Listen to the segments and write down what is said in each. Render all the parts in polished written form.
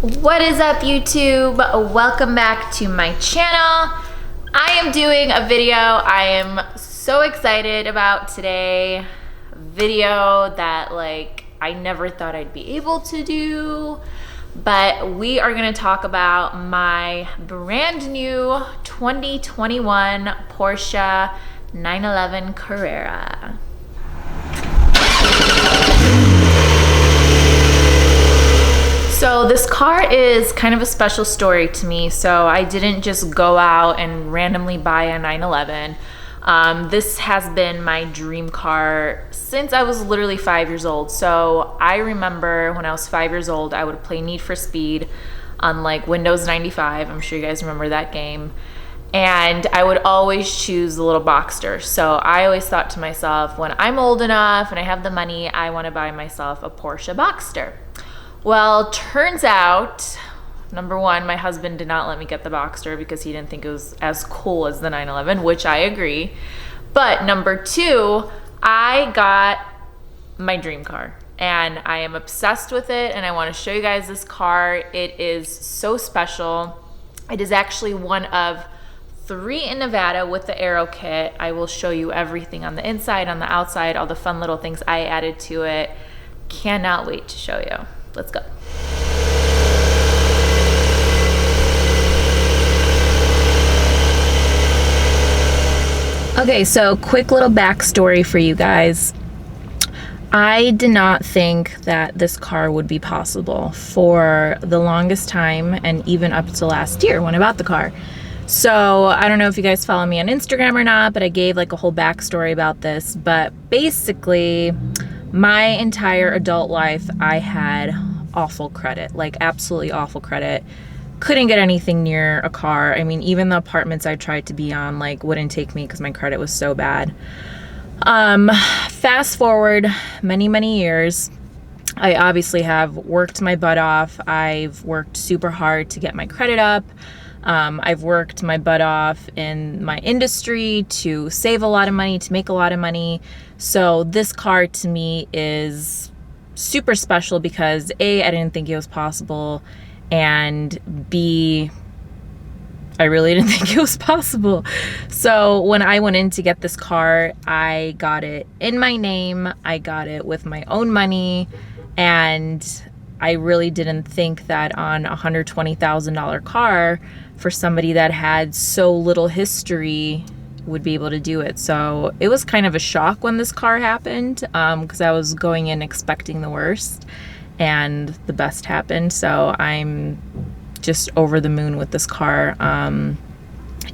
What is up, YouTube? Welcome back to my channel. I am doing a video I am so excited about today. Video that I never thought I'd be able to do, but we are going to talk about my brand new 2021 Porsche 911 Carrera. So this car is kind of a special story to me. So I didn't just go out and randomly buy a 911. This has been my dream car since I was literally 5 years old. So I remember when I was 5 years old, I would play Need for Speed on Windows 95. I'm sure you guys remember that game. And I would always choose the little Boxster. So I always thought to myself, when I'm old enough and I have the money, I want to buy myself a Porsche Boxster. Well, turns out, number one, my husband did not let me get the Boxster because he didn't think it was as cool as the 911, which I agree. But number two, I got my dream car and I am obsessed with it, and I want to show you guys this car. It is so special. It is actually one of 3 in Nevada with the Aero kit. I will show you everything on the inside, on the outside, all the fun little things I added to it. Cannot wait to show you. Let's go. Okay, so quick little backstory for you guys. I did not think that this car would be possible for the longest time, and even up to last year when I bought the car. So I don't know if you guys follow me on Instagram or not, but I gave a whole backstory about this. But basically, my entire adult life, I had awful credit, absolutely awful credit. Couldn't get anything near a car. I mean, even the apartments I tried to be on, wouldn't take me because my credit was so bad. Fast forward many years, I obviously have worked my butt off. I've worked super hard to get my credit up. I've worked my butt off in my industry to save a lot of money, to make a lot of money. So this car to me is super special because A, I didn't think it was possible, and B, I really didn't think it was possible. So when I went in to get this car, I got it in my name. I got it with my own money, and I really didn't think that on a $120,000 car, for somebody that had so little history, would be able to do it. So it was kind of a shock when this car happened, because I was going in expecting the worst, and the best happened. So I'm just over the moon with this car.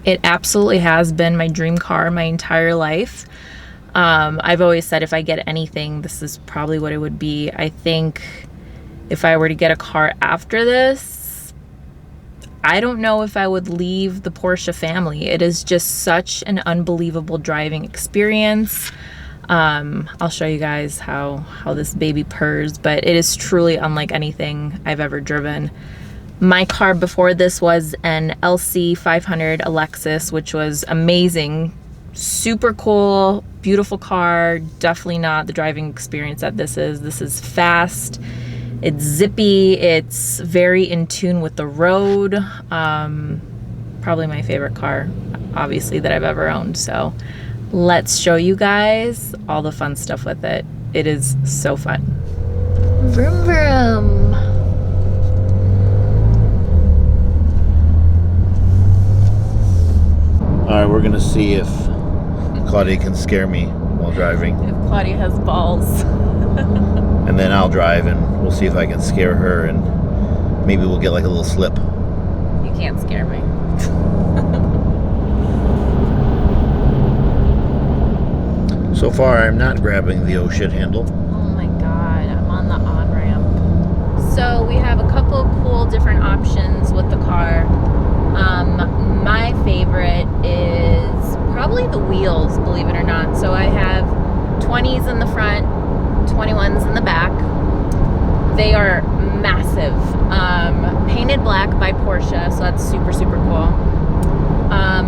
It absolutely has been my dream car my entire life. I've always said if I get anything, this is probably what it would be. I think if I were to get a car after this, I don't know if I would leave the Porsche family. It is just such an unbelievable driving experience. I'll show you guys how this baby purrs, but it is truly unlike anything I've ever driven. My car before this was an LC 500 Alexis, which was amazing. Super cool, beautiful car. Definitely not the driving experience that this is. This is fast. It's zippy. It's very in tune with the road. Probably my favorite car, obviously, that I've ever owned. So let's show you guys all the fun stuff with it. It is so fun. Vroom vroom. All right, we're gonna see if Claudia can scare me while driving. If Claudia has balls. And then I'll drive and we'll see if I can scare her, and maybe we'll get a little slip. You can't scare me. So far, I'm not grabbing the oh shit handle. Oh my god, I'm on the on-ramp. So we have a couple of cool different options with the car. My favorite is probably the wheels, believe it or not. So I have 20s in the front, 21s in the back. They are massive. Painted black by Porsche, so that's super cool.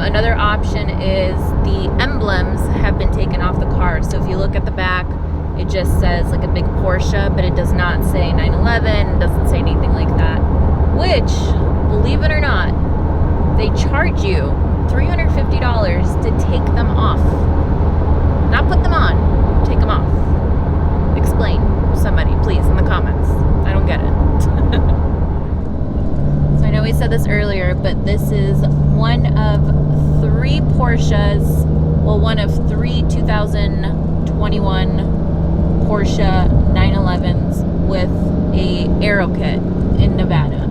Another option is the emblems have been taken off the car. So if you look at the back, it just says a big Porsche, but it does not say 911, it doesn't say anything like that. which, believe it or not, they charge you $350 to take them off. Not put them on, take them off. Explain, somebody, please, in the comments. I don't get it. So I know we said this earlier, but this is one of 3 Porsches, well, one of 3 2021 Porsche 911s with a aero kit in Nevada.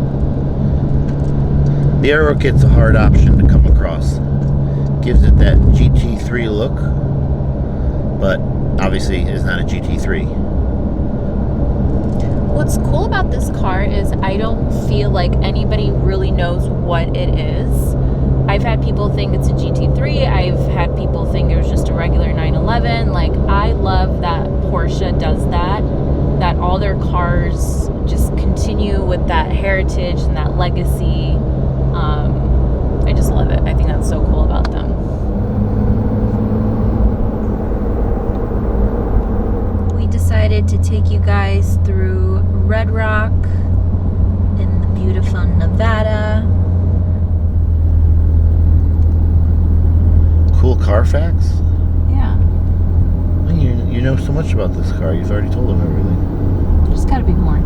The aero kit's a hard option to come across. Gives it that GT3 look, but obviously it's not a GT3. What's cool about this car is I don't feel like anybody really knows what it is. I've had people think it's a GT3. I've had people think it was just a regular 911. Like, I love that Porsche does that all their cars just continue with that heritage and that legacy. I just love it. I think that's so cool about them. We decided to take you guys through Red Rock in the beautiful Nevada. Cool Carfax? Yeah. You know so much about this car. You've already told them everything. There's got to be more.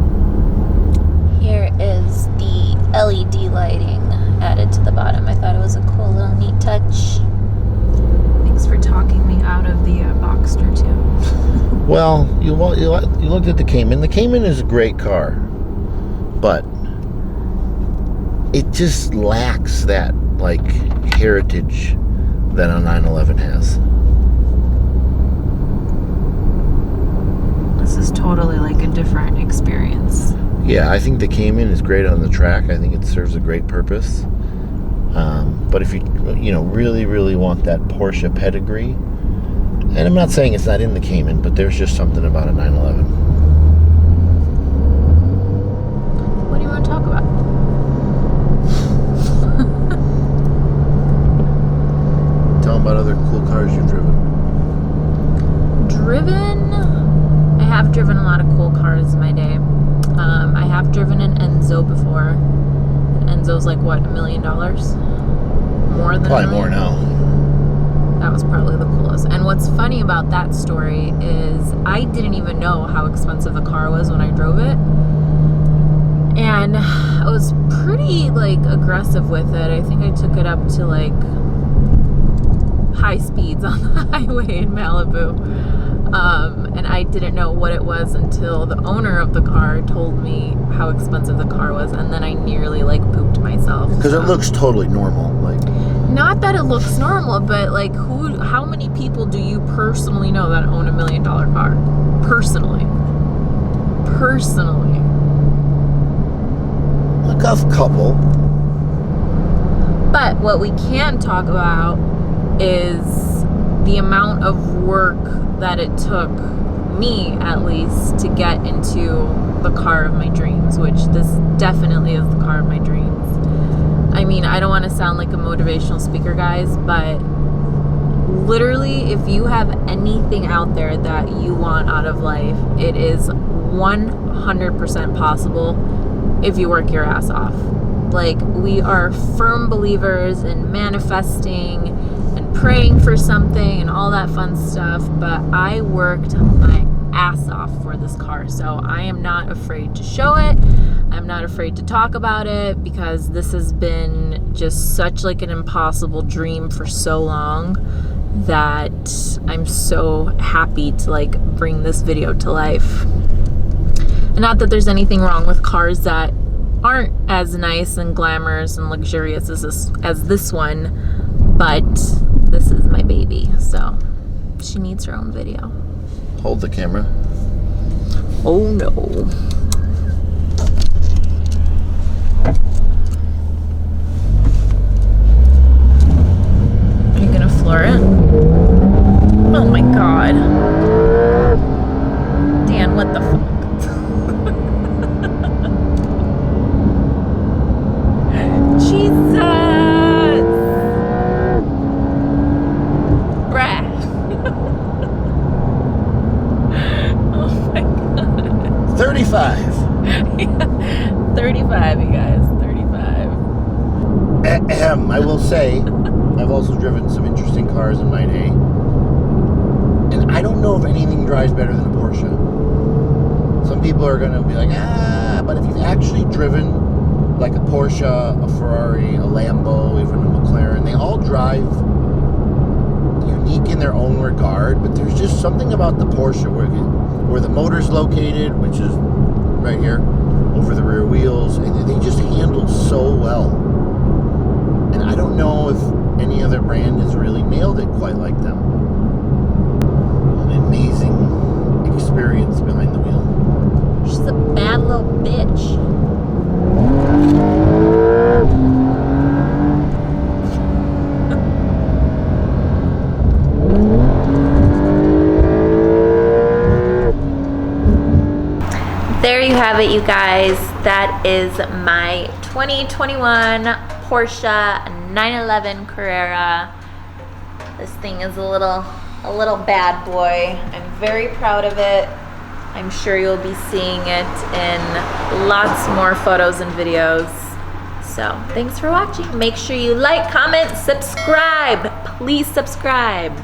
Here is the LED lighting added to the bottom. I thought it was a cool little neat touch. Thanks for talking me out of the Boxster too. Well, you looked at the Cayman. The Cayman is a great car, but it just lacks that like heritage that a 911 has. This is totally like a different experience. Yeah, I think the Cayman is great on the track. I think it serves a great purpose. But if you really want that Porsche pedigree, and I'm not saying it's not in the Cayman, but there's just something about a 911. What do you want to talk about? Tell them about other cool cars you've driven. I have driven a lot of cool cars in my day. I have driven an Enzo before. An Enzo's like, what, $1 million? More than Probably more now. That was probably the coolest. And what's funny about that story is I didn't even know how expensive the car was when I drove it. And I was pretty like aggressive with it. I think I took it up to like high speeds on the highway in Malibu. And I didn't know what it was until the owner of the car told me how expensive the car was, and then I nearly like pooped myself. Because it looks totally normal. Like, not that it looks normal, but like how many people do you personally know that own $1 million car? Personally. Like a couple. But what we can talk about is the amount of work that it took me, at least, to get into the car of my dreams, which this definitely is the car of my dreams. I mean, I don't want to sound like a motivational speaker, guys, but literally, if you have anything out there that you want out of life, it is 100% possible if you work your ass off. Like, we are firm believers in manifesting and praying for something and all that fun stuff, but I worked my ass off for this car, so I am not afraid to show it. I'm not afraid to talk about it, because this has been just such like an impossible dream for so long that I'm so happy to like bring this video to life. And not that there's anything wrong with cars that aren't as nice and glamorous and luxurious as this one, but this is my baby, so she needs her own video. Hold the camera. Oh no. Are you gonna floor it? Oh my god. Dan, what the fuck? Jesus! Bruh. Oh my god. 35. I will say, I've also driven some interesting cars in my day. And I don't know if anything drives better than a Porsche. Some people are going to be like, but if you've actually driven like a Porsche, a Ferrari, a Lambo, even a McLaren, they all drive unique in their own regard, but there's just something about the Porsche where the motor's located, which is right here, over the rear wheels, and they just handle so well. And I don't know if any other brand has really nailed it quite like them. An amazing experience behind the wheel. She's a bad little bitch. There you have it, you guys. That is my 2021 Porsche 911 Carrera. This thing is a little bad boy. I'm very proud of it. I'm sure you'll be seeing it in lots more photos and videos. So thanks for watching. Make sure you like, comment, subscribe. Please subscribe.